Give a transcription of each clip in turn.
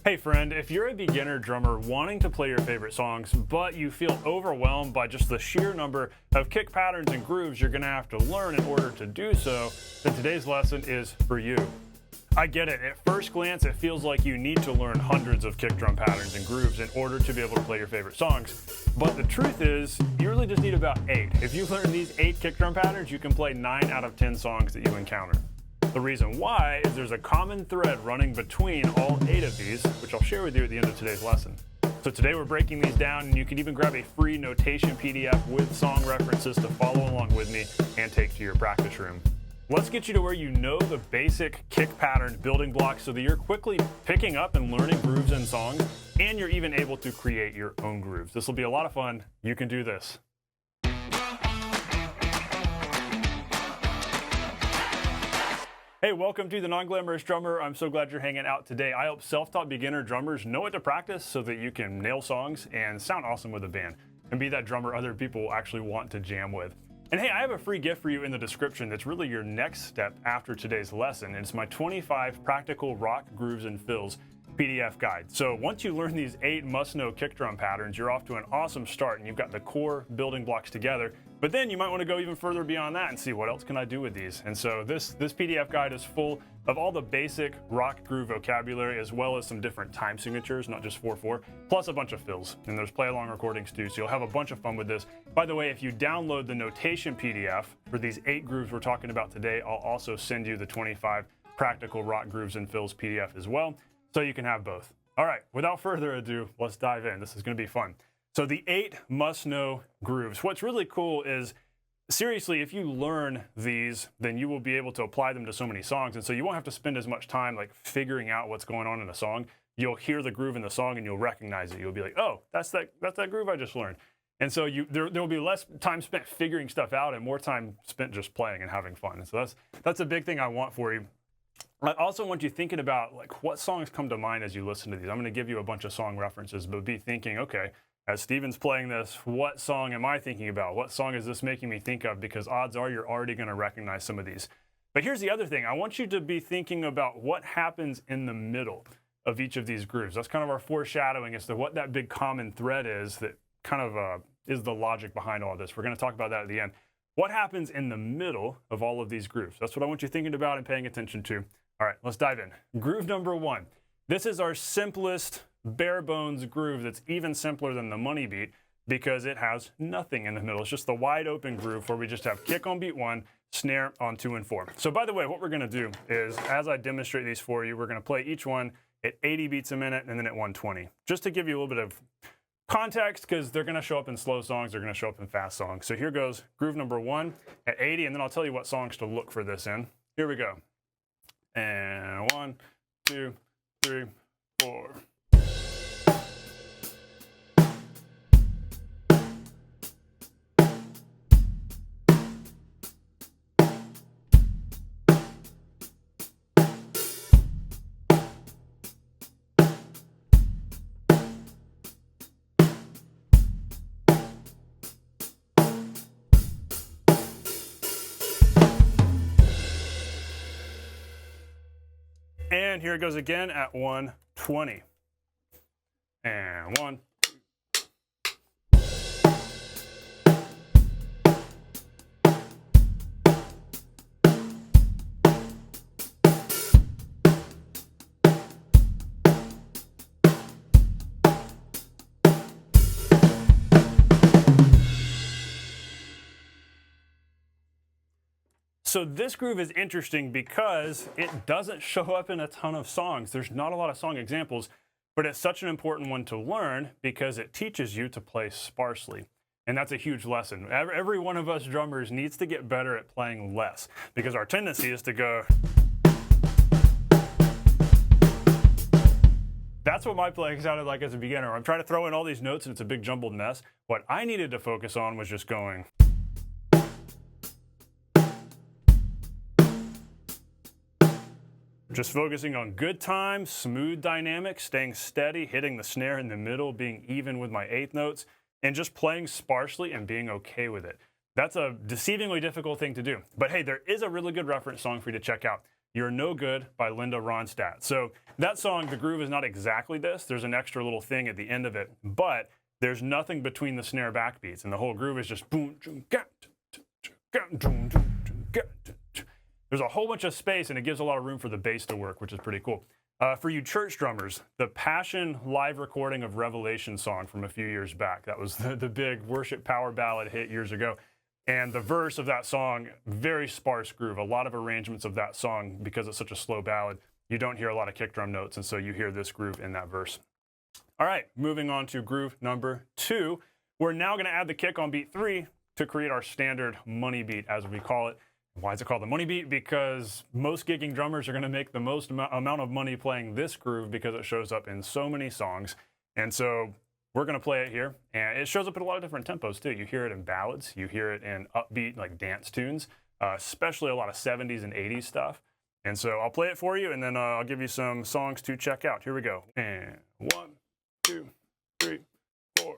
Hey friend, if you're a beginner drummer wanting to play your favorite songs, but you feel overwhelmed by just the sheer number of kick patterns and grooves you're going to have to learn in order to do so, then today's lesson is for you. I get it. At first glance, it feels like you need to learn hundreds of kick drum patterns and grooves in order to be able to play your favorite songs. But the truth is, you really just need about 8. If you learn these 8 kick drum patterns, you can play 9 out of 10 songs that you encounter. The reason why is there's a common thread running between all 8 of these, which I'll share with you at the end of today's lesson. So today we're breaking these down, and you can even grab a free notation PDF with song references to follow along with me and take to your practice room. Let's get you to where you know the basic kick pattern building blocks so that you're quickly picking up and learning grooves in songs, and you're even able to create your own grooves. This will be a lot of fun. You can do this. Hey, welcome to The Non-Glamorous Drummer. I'm so glad you're hanging out today. I help self-taught beginner drummers know what to practice so that you can nail songs and sound awesome with a band and be that drummer other people actually want to jam with. And hey, I have a free gift for you in the description that's really your next step after today's lesson. It's my 25 Practical Rock Grooves and Fills PDF guide. So once you learn these 8 must-know kick drum patterns, you're off to an awesome start and you've got the core building blocks together. But then you might want to go even further beyond that and see what else can I do with these. And so this PDF guide is full of all the basic rock groove vocabulary, as well as some different time signatures, not just 4/4, plus a bunch of fills. And there's play-along recordings too, so you'll have a bunch of fun with this. By the way, if you download the notation PDF for these 8 grooves we're talking about today, I'll also send you the 25 Practical Rock Grooves and Fills PDF as well, so you can have both. All right, without further ado, let's dive in. This is going to be fun. So the 8 must-know grooves. What's really cool is, seriously, if you learn these, then you will be able to apply them to so many songs. And so you won't have to spend as much time like figuring out what's going on in a song. You'll hear the groove in the song and you'll recognize it. You'll be like, oh, that's that groove I just learned. And so there will be less time spent figuring stuff out and more time spent just playing and having fun. And so that's a big thing I want for you. I also want you thinking about like what songs come to mind as you listen to these. I'm going to give you a bunch of song references, but be thinking, okay, as Steven's playing this, what song am I thinking about? What song is this making me think of? Because odds are you're already going to recognize some of these. But here's the other thing. I want you to be thinking about what happens in the middle of each of these grooves. That's kind of our foreshadowing as to what that big common thread is that kind of is the logic behind all this. We're going to talk about that at the end. What happens in the middle of all of these grooves? That's what I want you thinking about and paying attention to. All right, let's dive in. Groove number 1. This is our simplest bare bones groove that's even simpler than the money beat because it has nothing in the middle. It's just the wide open groove where we just have kick on beat 1, snare on 2 and 4. So by the way, what we're going to do is as I demonstrate these for you, we're going to play each one at 80 beats a minute and then at 120, just to give you a little bit of context because they're going to show up in slow songs, they're going to show up in fast songs. So here goes groove number 1 at 80, and then I'll tell you what songs to look for this in. Here we go. And 1, 2, 3, 4. And here it goes again at 120. And 1. So this groove is interesting because it doesn't show up in a ton of songs. There's not a lot of song examples, but it's such an important one to learn because it teaches you to play sparsely. And that's a huge lesson. Every one of us drummers needs to get better at playing less because our tendency is to go. That's what my playing sounded like as a beginner. I'm trying to throw in all these notes and it's a big jumbled mess. What I needed to focus on was just going. Just focusing on good time, smooth dynamics, staying steady, hitting the snare in the middle, being even with my 8th notes, and just playing sparsely and being okay with it. That's a deceivingly difficult thing to do. But hey, there is a really good reference song for you to check out. You're No Good by Linda Ronstadt. So that song, the groove is not exactly this. There's an extra little thing at the end of it, but there's nothing between the snare backbeats, and the whole groove is just boom. There's a whole bunch of space, and it gives a lot of room for the bass to work, which is pretty cool. For you church drummers, the Passion live recording of Revelation song from a few years back. That was the big worship power ballad hit years ago. And the verse of that song, very sparse groove. A lot of arrangements of that song, because it's such a slow ballad, you don't hear a lot of kick drum notes, and so you hear this groove in that verse. All right, moving on to groove number 2. We're now going to add the kick on beat 3 to create our standard money beat, as we call it. Why is it called the money beat? Because most gigging drummers are going to make the most amount of money playing this groove because it shows up in so many songs. And so we're going to play it here, and it shows up in a lot of different tempos too. You hear it in ballads, you hear it in upbeat like dance tunes, especially a lot of 70s and 80s stuff. And so I'll play it for you, and then I'll give you some songs to check out. Here we go. And 1, 2, 3, 4.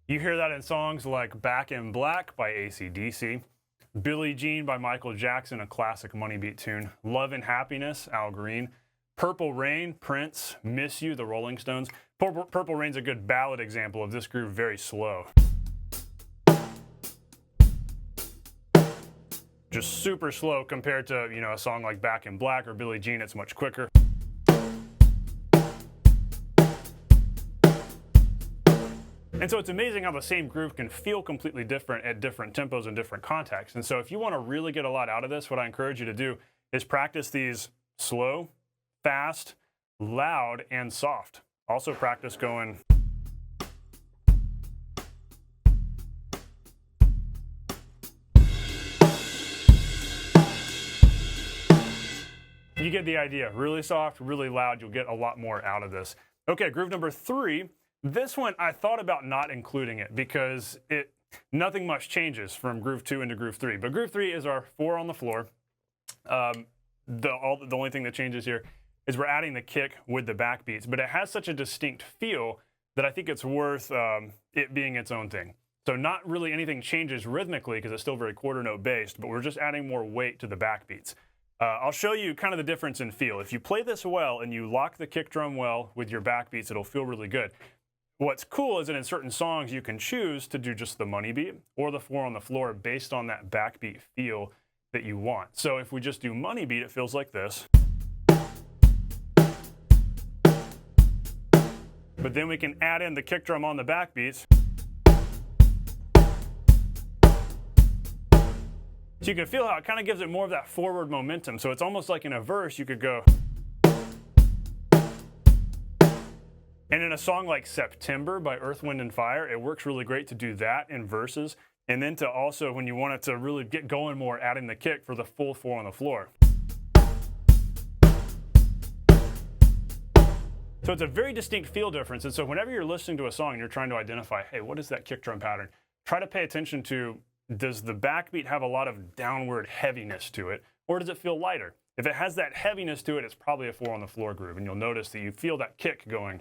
You hear that in songs like Back in Black by AC/DC, Billie Jean by Michael Jackson, a classic money beat tune, Love and Happiness, Al Green, Purple Rain, Prince, Miss You, the Rolling Stones. Purple Rain's a good ballad example of this groove, very slow. Just super slow compared to, you know, a song like Back in Black or Billie Jean, it's much quicker. And so it's amazing how the same groove can feel completely different at different tempos and different contexts. And so if you want to really get a lot out of this, what I encourage you to do is practice these slow, fast, loud, and soft. Also practice going. You get the idea. Really soft, really loud. You'll get a lot more out of this. Okay, groove number 3. This one, I thought about not including it because nothing much changes from groove 2 into groove 3. But groove 3 is our 4 on the floor. The only thing that changes here is we're adding the kick with the backbeats. But it has such a distinct feel that I think it's worth it being its own thing. So not really anything changes rhythmically because it's still very quarter note based, but we're just adding more weight to the backbeats. I'll show you kind of the difference in feel. If you play this well and you lock the kick drum well with your backbeats, it'll feel really good. What's cool is that in certain songs you can choose to do just the money beat or the 4 on the floor based on that backbeat feel that you want. So if we just do money beat, it feels like this. But then we can add in the kick drum on the backbeats. So you can feel how it kind of gives it more of that forward momentum. So it's almost like in a verse you could go. And in a song like September by Earth, Wind & Fire, it works really great to do that in verses. And then to also, when you want it to really get going more, adding the kick for the full 4 on the floor. So it's a very distinct feel difference. And so whenever you're listening to a song and you're trying to identify, hey, what is that kick drum pattern? Try to pay attention to, does the backbeat have a lot of downward heaviness to it, or does it feel lighter? If it has that heaviness to it, it's probably a 4 on the floor groove. And you'll notice that you feel that kick going.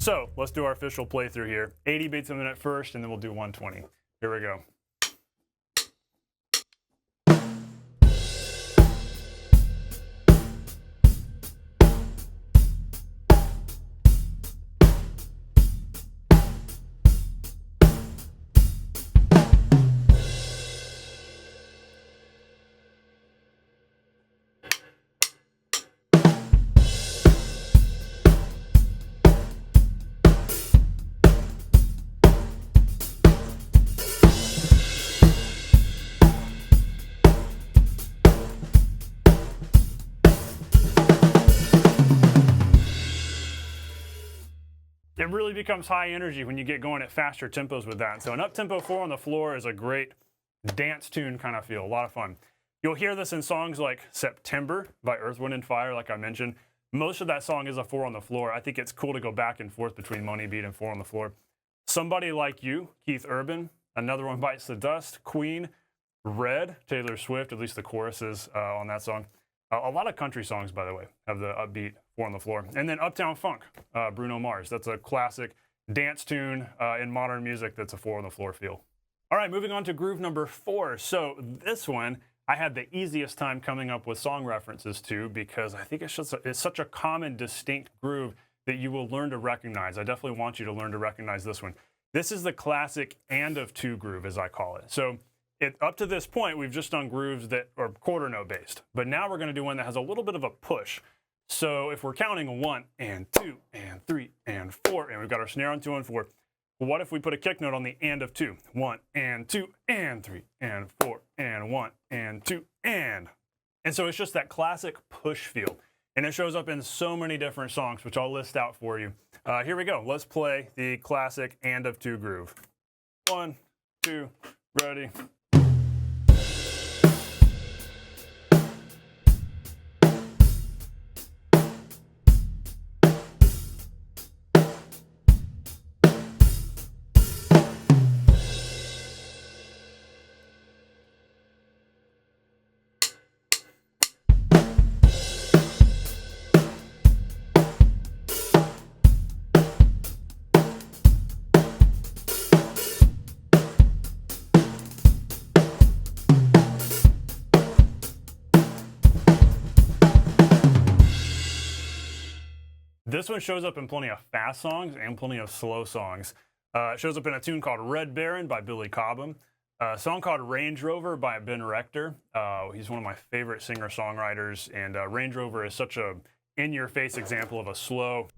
So let's do our official playthrough here. 80 beats a minute first, and then we'll do 120. Here we go. really becomes high energy when you get going at faster tempos with that. So an up-tempo 4 on the floor is a great dance tune kind of feel, a lot of fun. You'll hear this in songs like September by Earth, Wind & Fire, like I mentioned. Most of that song is a 4 on the floor. I think it's cool to go back and forth between money beat and 4 on the floor. Somebody Like You, Keith Urban. Another one, Bites the Dust, Queen. Red, Taylor Swift, at least the choruses on that song. A lot of country songs, by the way, have the upbeat 4 on the floor. And then Uptown Funk, Bruno Mars. That's a classic dance tune in modern music that's a 4 on the floor feel. All right, moving on to groove number 4. So this one, I had the easiest time coming up with song references to because I think it's such a common, distinct groove that you will learn to recognize. I definitely want you to learn to recognize this one. This is the classic and of 2 groove, as I call it. So up to this point, we've just done grooves that are quarter note based, but now we're going to do one that has a little bit of a push. So if we're counting 1 and 2 and 3 and 4, and we've got our snare on 2 and 4, what if we put a kick note on the and of 2? 1 and 2 and 3 and 4 and 1 and 2 and. And so it's just that classic push feel. And it shows up in so many different songs, which I'll list out for you. Here we go. Let's play the classic and of 2 groove. 1, 2, ready. This one shows up in plenty of fast songs and plenty of slow songs. It shows up in a tune called Red Baron by Billy Cobham, a song called Range Rover by Ben Rector. He's one of my favorite singer-songwriters, and Range Rover is such a in-your-face example of a slow,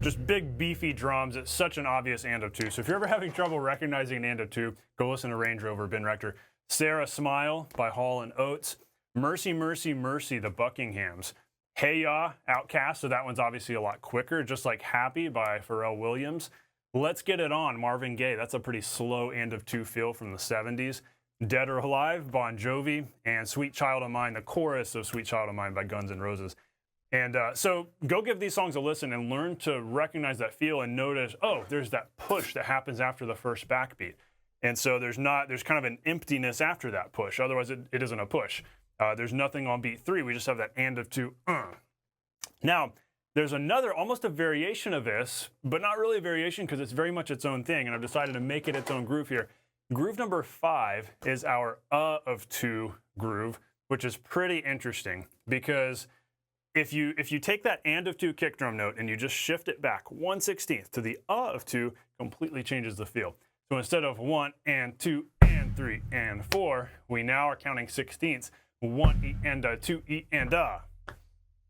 just big beefy drums. It's such an obvious and of 2. So if you're ever having trouble recognizing an and of 2, go listen to Range Rover, Ben Rector. Sarah Smile by Hall & Oates. Mercy, Mercy, Mercy, the Buckinghams. Hey Ya, Outcast, so that one's obviously a lot quicker, just like Happy by Pharrell Williams. Let's Get It On, Marvin Gaye. That's a pretty slow end of 2 feel from the 70s. Dead or Alive, Bon Jovi. And Sweet Child of Mine, the chorus of Sweet Child of Mine by Guns N' Roses. And so go give these songs a listen and learn to recognize that feel and notice, oh, there's that push that happens after the first backbeat. And so there's kind of an emptiness after that push. Otherwise, it isn't a push. There's nothing on beat 3. We just have that and of 2. Now, there's another, almost a variation of this, but not really a variation because it's very much its own thing, and I've decided to make it its own groove here. Groove number 5 is our of 2 groove, which is pretty interesting because if you take that and of 2 kick drum note and you just shift it back 1/16 to the of 2, completely changes the feel. So instead of 1 and 2 and 3 and 4, we now are counting 16ths. 1 E and 2 E and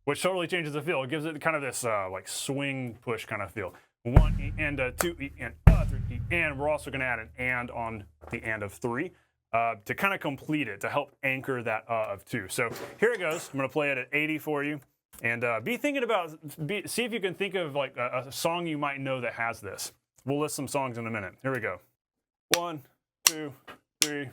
which totally changes the feel. It gives it kind of this like swing push kind of feel. 1 E and 2 E and 3 E and. We're also going to add an and on the and of 3 to kind of complete it, to help anchor that of 2. So here it goes. I'm going to play it at 80 for you, and be thinking about, see if you can think of like a song you might know that has this. We'll list some songs in a minute. Here we go. 1, 2, 3.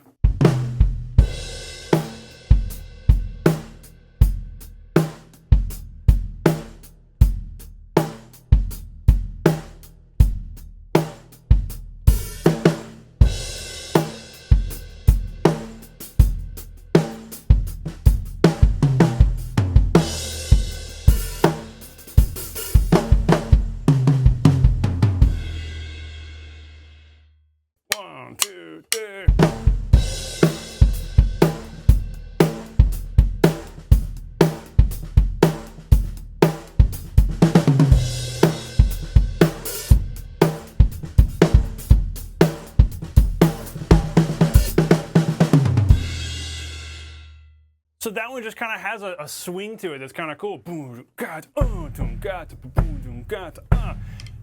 So that one just kind of has a swing to it that's kind of cool.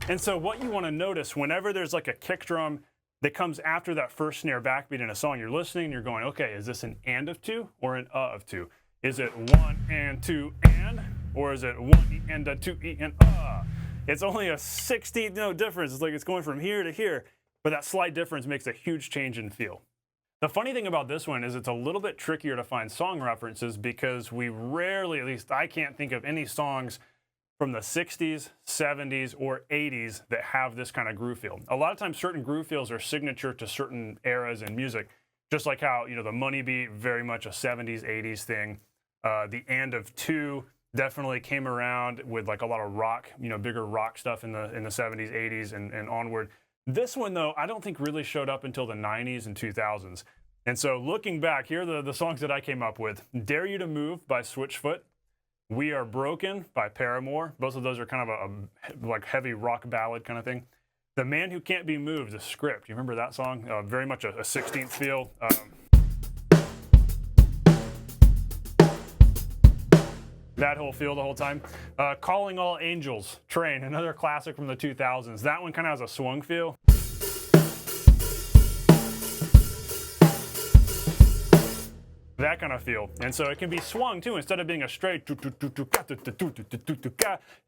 And so what you want to notice whenever there's like a kick drum that comes after that first snare backbeat in a song, you're listening and you're going, okay, is this an and of 2 or an of 2? Is it 1 and 2 and? or is it 1 E and a 2 E and It's only a 16th note difference. It's like it's going from here to here, but that slight difference makes a huge change in feel. The funny thing about this one is it's a little bit trickier to find song references because we rarely, at least I can't think of any songs from the 60s, 70s, or 80s that have this kind of groove feel. A lot of times certain groove feels are signature to certain eras in music, just like how, the money beat, very much a 70s, 80s thing. The and of two definitely came around with like a lot of rock, bigger rock stuff in the 70s, 80s, and onward. This one, though, I don't think really showed up until the 90s and 2000s. And so looking back, here are the songs that I came up with. Dare You to Move by Switchfoot. We Are Broken by Paramore. Both of those are kind of a like heavy rock ballad kind of thing. The Man Who Can't Be Moved, The Script. You remember that song? Very much a 16th feel. That whole feel the whole time. Calling All Angels, Train, another classic from the 2000s. That one kind of has a swung feel. That kind of feel. And so it can be swung too. Instead of being a straight, it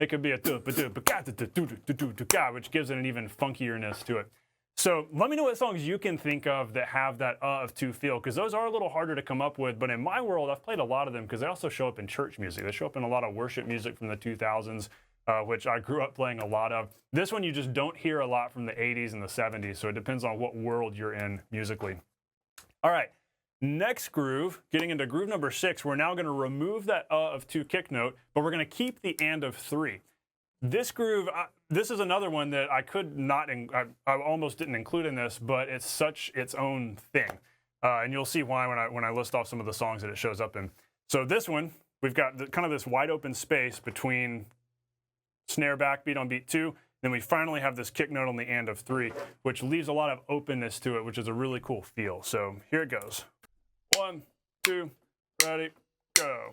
could be a which gives it an even funkierness to it. So let me know what songs you can think of that have that of two feel, because those are a little harder to come up with. But in my world, I've played a lot of them because they also show up in church music. They show up in a lot of worship music from the 2000s, which I grew up playing a lot of. This one you just don't hear a lot from the 80s and the 70s, so it depends on what world you're in musically. All right. Next groove, getting into groove number 6, we're now going to remove that of 2 kick note, but we're going to keep the and of 3. This groove, this is another one that I could not, I almost didn't include in this, but it's such its own thing. And you'll see why when I list off some of the songs that it shows up in. So this one, we've got kind of this wide open space between snare backbeat on beat 2, then we finally have this kick note on the and of 3, which leaves a lot of openness to it, which is a really cool feel. So here it goes. 1, 2, ready, go.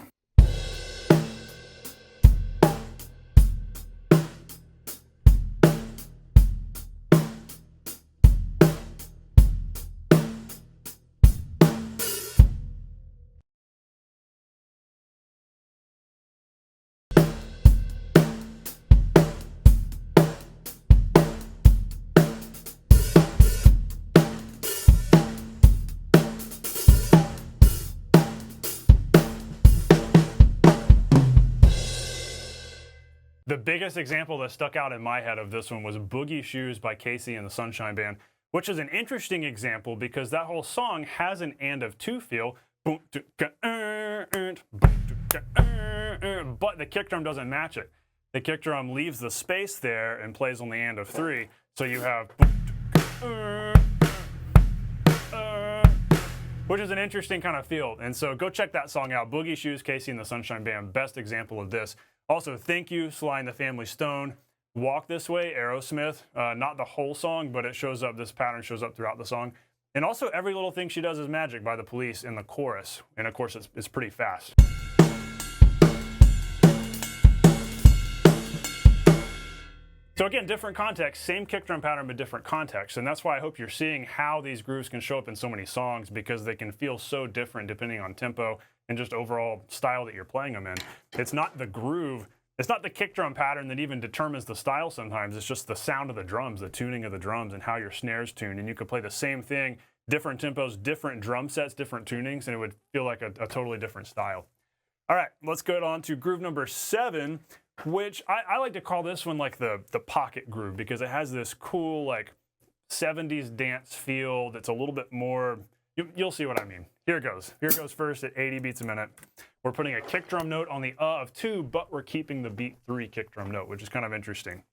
The biggest example that stuck out in my head of this one was Boogie Shoes by Casey and the Sunshine Band, which is an interesting example because that whole song has an and of 2 feel, but the kick drum doesn't match it. The kick drum leaves the space there and plays on the and of 3, so you have which is an interesting kind of feel. And so go check that song out. Boogie Shoes, Casey and the Sunshine Band, best example of this. Also, Thank You, Sly and the Family Stone. Walk This Way, Aerosmith. Not the whole song, but it shows up, this pattern shows up throughout the song. And also, Every Little Thing She Does Is Magic by the Police in the chorus. And of course, it's pretty fast. So again, different context, same kick drum pattern, but different context. And that's why I hope you're seeing how these grooves can show up in so many songs, because they can feel so different depending on tempo and just overall style that you're playing them in. It's not the groove, it's not the kick drum pattern that even determines the style sometimes. It's just the sound of the drums, the tuning of the drums, and how your snares tune. And you could play the same thing, different tempos, different drum sets, different tunings, and it would feel like a totally different style. All right, let's go on to groove number 7, which I like to call this one like the pocket groove, because it has this cool like 70s dance feel that's a little bit more, you'll see what I mean. Here it goes. Here it goes first at 80 beats a minute. We're putting a kick drum note on the of 2, but we're keeping the beat 3 kick drum note, which is kind of interesting.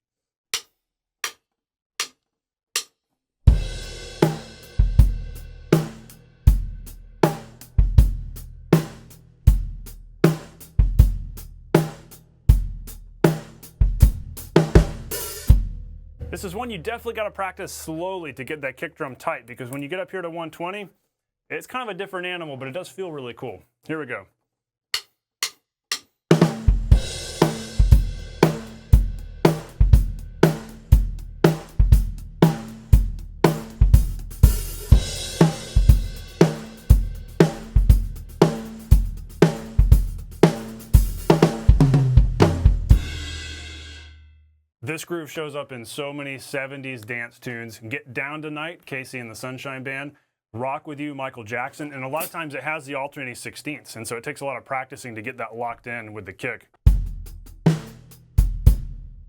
This is one you definitely got to practice slowly to get that kick drum tight, because when you get up here to 120, it's kind of a different animal, but it does feel really cool. Here we go. This groove shows up in so many 70s dance tunes. Get Down Tonight, Casey and the Sunshine Band. Rock With You, Michael Jackson. And a lot of times it has the alternating 16ths, and so it takes a lot of practicing to get that locked in with the kick.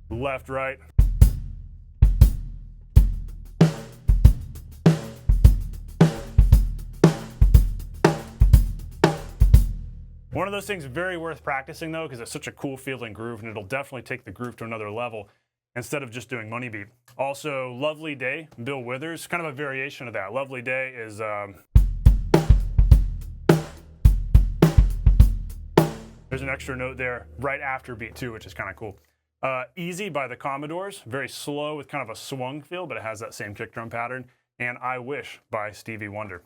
Left, right. One of those things very worth practicing though, because it's such a cool feeling groove, and it'll definitely take the groove to another level instead of just doing Money Beat. Also, Lovely Day, Bill Withers, kind of a variation of that. Lovely Day is there's an extra note there right after beat 2, which is kind of cool. Easy by the Commodores, very slow with kind of a swung feel, but it has that same kick drum pattern. And I Wish by Stevie Wonder.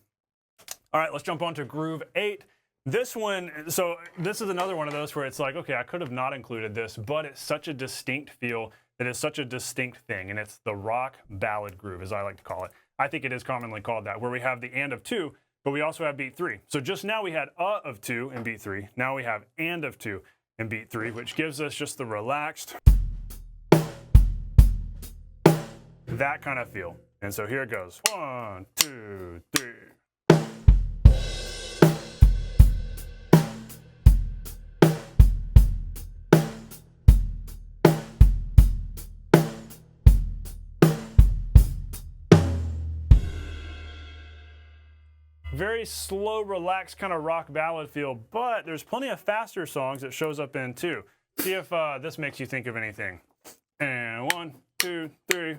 All right, let's jump on to Groove 8. This one, so this is another one of those where it's like, okay, I could have not included this, but it's such a distinct feel that it's such a distinct thing, and it's the rock ballad groove, as I like to call it. I think it is commonly called that, where we have the and of 2, but we also have beat 3. So just now we had of 2 in beat 3. Now we have and of 2 in beat 3, which gives us just the relaxed, that kind of feel. And so here it goes. 1, 2, 3. Very slow, relaxed kind of rock ballad feel, but there's plenty of faster songs that shows up in too. See if this makes you think of anything. And 1, 2, 3.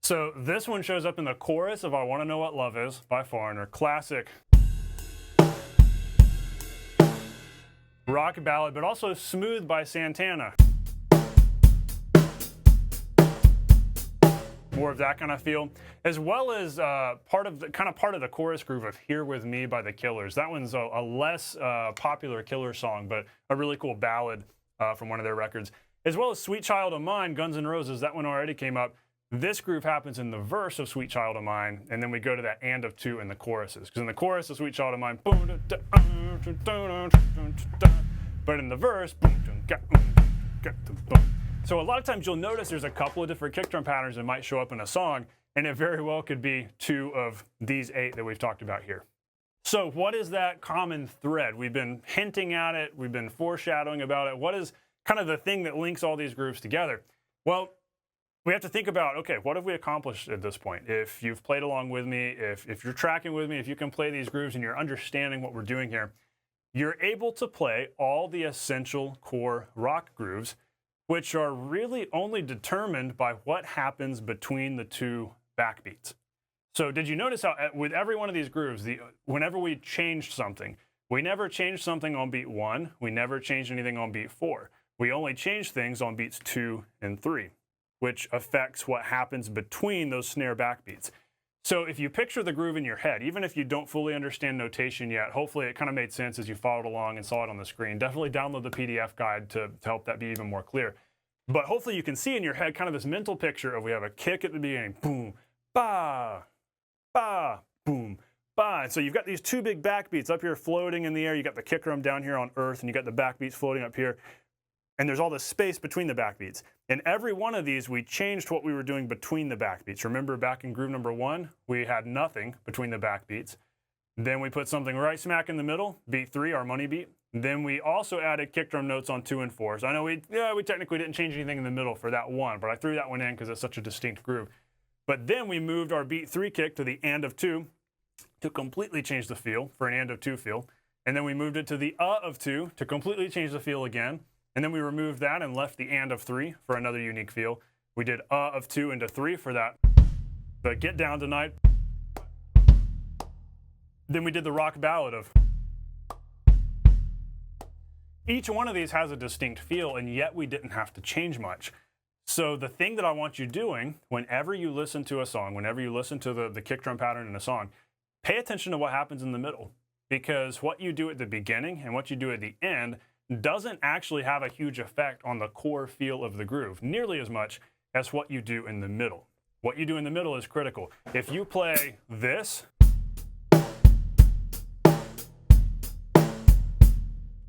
So this one shows up in the chorus of I Wanna Know What Love Is by Foreigner. Classic rock ballad, but also Smooth by Santana. More of that kind of feel, as well as part of the chorus groove of Here With Me by the Killers. That one's a less popular Killer song, but a really cool ballad from one of their records. As well as Sweet Child of Mine, Guns N' Roses. That one already came up. This groove happens in the verse of Sweet Child of Mine, and then we go to that and of 2 in the choruses. Because in the chorus of Sweet Child of Mine, but in the verse, so a lot of times you'll notice there's a couple of different kick drum patterns that might show up in a song, and it very well could be 2 of these 8 that we've talked about here. So what is that common thread? We've been hinting at it, we've been foreshadowing about it. What is kind of the thing that links all these grooves together? Well, we have to think about, okay, what have we accomplished at this point? If you've played along with me, if you're tracking with me, if you can play these grooves and you're understanding what we're doing here, you're able to play all the essential core rock grooves, which are really only determined by what happens between the 2 backbeats. So did you notice how with every one of these grooves, whenever we changed something, we never changed something on beat 1, we never changed anything on beat 4. We only changed things on beats 2 and 3. Which affects what happens between those snare backbeats. So if you picture the groove in your head, even if you don't fully understand notation yet, hopefully it kind of made sense as you followed along and saw it on the screen. Definitely download the PDF guide to help that be even more clear. But hopefully you can see in your head kind of this mental picture of we have a kick at the beginning, boom, ba, ba, boom, ba. And so you've got these 2 big backbeats up here floating in the air. You got the kick drum down here on earth, and you got the backbeats floating up here. And there's all this space between the backbeats. In every one of these, we changed what we were doing between the backbeats. Remember back in groove number 1, we had nothing between the backbeats. Then we put something right smack in the middle, beat 3, our money beat. Then we also added kick drum notes on 2 and 4. So I know we technically didn't change anything in the middle for that one, but I threw that one in because it's such a distinct groove. But then we moved our beat 3 kick to the and of 2 to completely change the feel for an and of 2 feel. And then we moved it to the of 2 to completely change the feel again. And then we removed that and left the and of 3 for another unique feel. We did of 2 into 3 for that. But Get Down Tonight. Then we did the rock ballad of. Each one of these has a distinct feel, and yet we didn't have to change much. So the thing that I want you doing, whenever you listen to a song, whenever you listen to the kick drum pattern in a song, pay attention to what happens in the middle. Because what you do at the beginning and what you do at the end doesn't actually have a huge effect on the core feel of the groove, nearly as much as what you do in the middle. What you do in the middle is critical. If you play this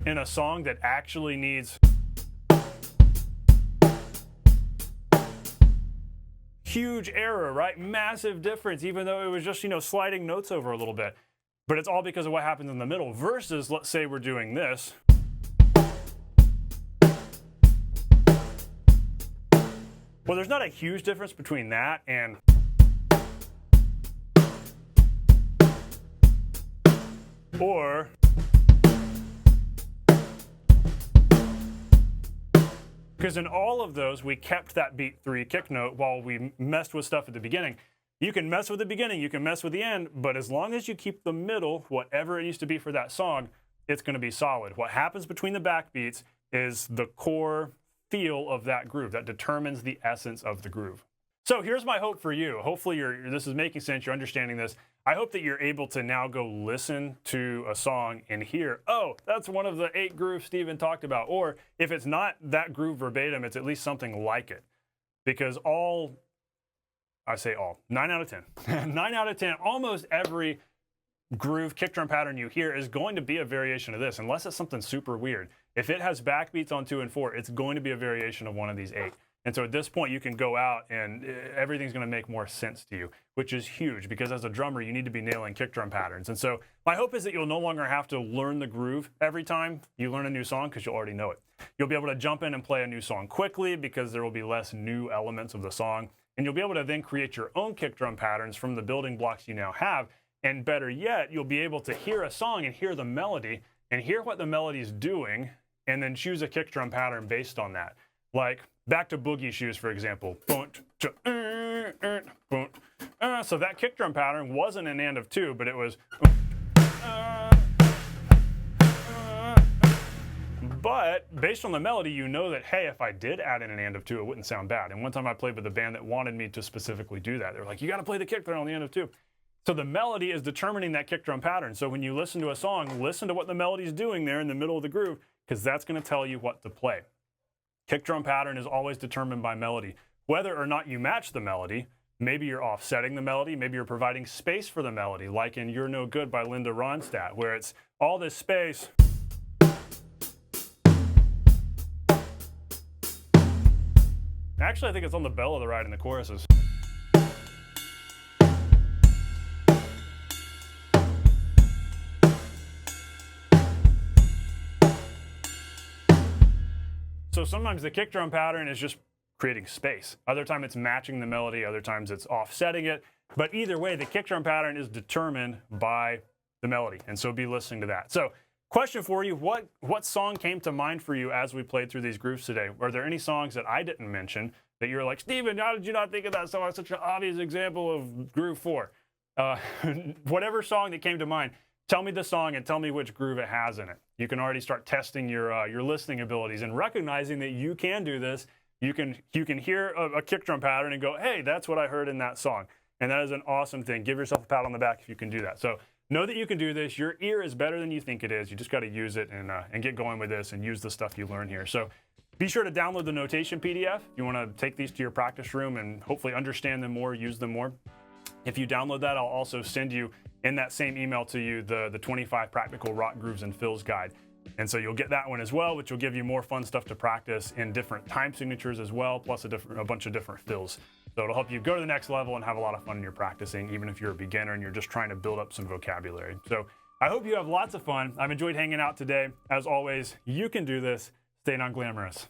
in a song that actually needs huge error, right? Massive difference, even though it was just, sliding notes over a little bit. But it's all because of what happens in the middle versus, let's say we're doing this. Well, there's not a huge difference between that and or because in all of those, we kept that beat 3 kick note while we messed with stuff at the beginning. You can mess with the beginning, you can mess with the end, but as long as you keep the middle, whatever it needs to be for that song, it's going to be solid. What happens between the backbeats is the core feel of that groove that determines the essence of the groove. So here's my hope for you. Hopefully this is making sense, you're understanding this. I hope that you're able to now go listen to a song and hear, oh, that's one of the 8 grooves Steven talked about. Or if it's not that groove verbatim, it's at least something like it. Because 9 out of 10. 9 out of 10, almost every groove kick drum pattern you hear is going to be a variation of this, unless it's something super weird. If it has backbeats on 2 and 4, it's going to be a variation of one of these 8. And so at this point, you can go out and everything's going to make more sense to you, which is huge because as a drummer, you need to be nailing kick drum patterns. And so my hope is that you'll no longer have to learn the groove every time you learn a new song because you'll already know it. You'll be able to jump in and play a new song quickly because there will be less new elements of the song. And you'll be able to then create your own kick drum patterns from the building blocks you now have. And better yet, you'll be able to hear a song and hear the melody and hear what the melody's doing and then choose a kick drum pattern based on that. Like back to Boogie Shoes, for example. So that kick drum pattern wasn't an and of 2, but it was. But based on the melody, you know that, hey, if I did add in an and of 2, it wouldn't sound bad. And one time I played with a band that wanted me to specifically do that. They were like, you got to play the kick drum on the end of 2. So the melody is determining that kick drum pattern. So when you listen to a song, listen to what the melody's doing there in the middle of the groove, because that's going to tell you what to play. Kick drum pattern is always determined by melody. Whether or not you match the melody, maybe you're offsetting the melody, maybe you're providing space for the melody, like in You're No Good by Linda Ronstadt, where it's all this space. Actually, I think it's on the bell of the ride in the choruses. So sometimes the kick drum pattern is just creating space. Other times it's matching the melody, other times it's offsetting it. But either way, the kick drum pattern is determined by the melody. And so be listening to that. So question for you, what song came to mind for you as we played through these grooves today? Were there any songs that I didn't mention that you're like, Steven, how did you not think of that song? It's such an obvious example of groove 4. Whatever song that came to mind, tell me the song and tell me which groove it has in it. You can already start testing your listening abilities and recognizing that you can do this. You can hear a kick drum pattern and go, hey, that's what I heard in that song. And that is an awesome thing. Give yourself a pat on the back if you can do that. So know that you can do this. Your ear is better than you think it is. You just got to use it and get going with this and use the stuff you learn here. So be sure to download the notation PDF if you want to take these to your practice room and hopefully understand them more, use them more. If you download that, I'll also send you in that same email to you the 25 practical rock grooves and fills guide. And so you'll get that one as well, which will give you more fun stuff to practice in different time signatures as well, plus a bunch of different fills. So it'll help you go to the next level and have a lot of fun in your practicing, even if you're a beginner and you're just trying to build up some vocabulary. So I hope you have lots of fun. I've enjoyed hanging out today. As always, you can do this. Stay non-glamorous.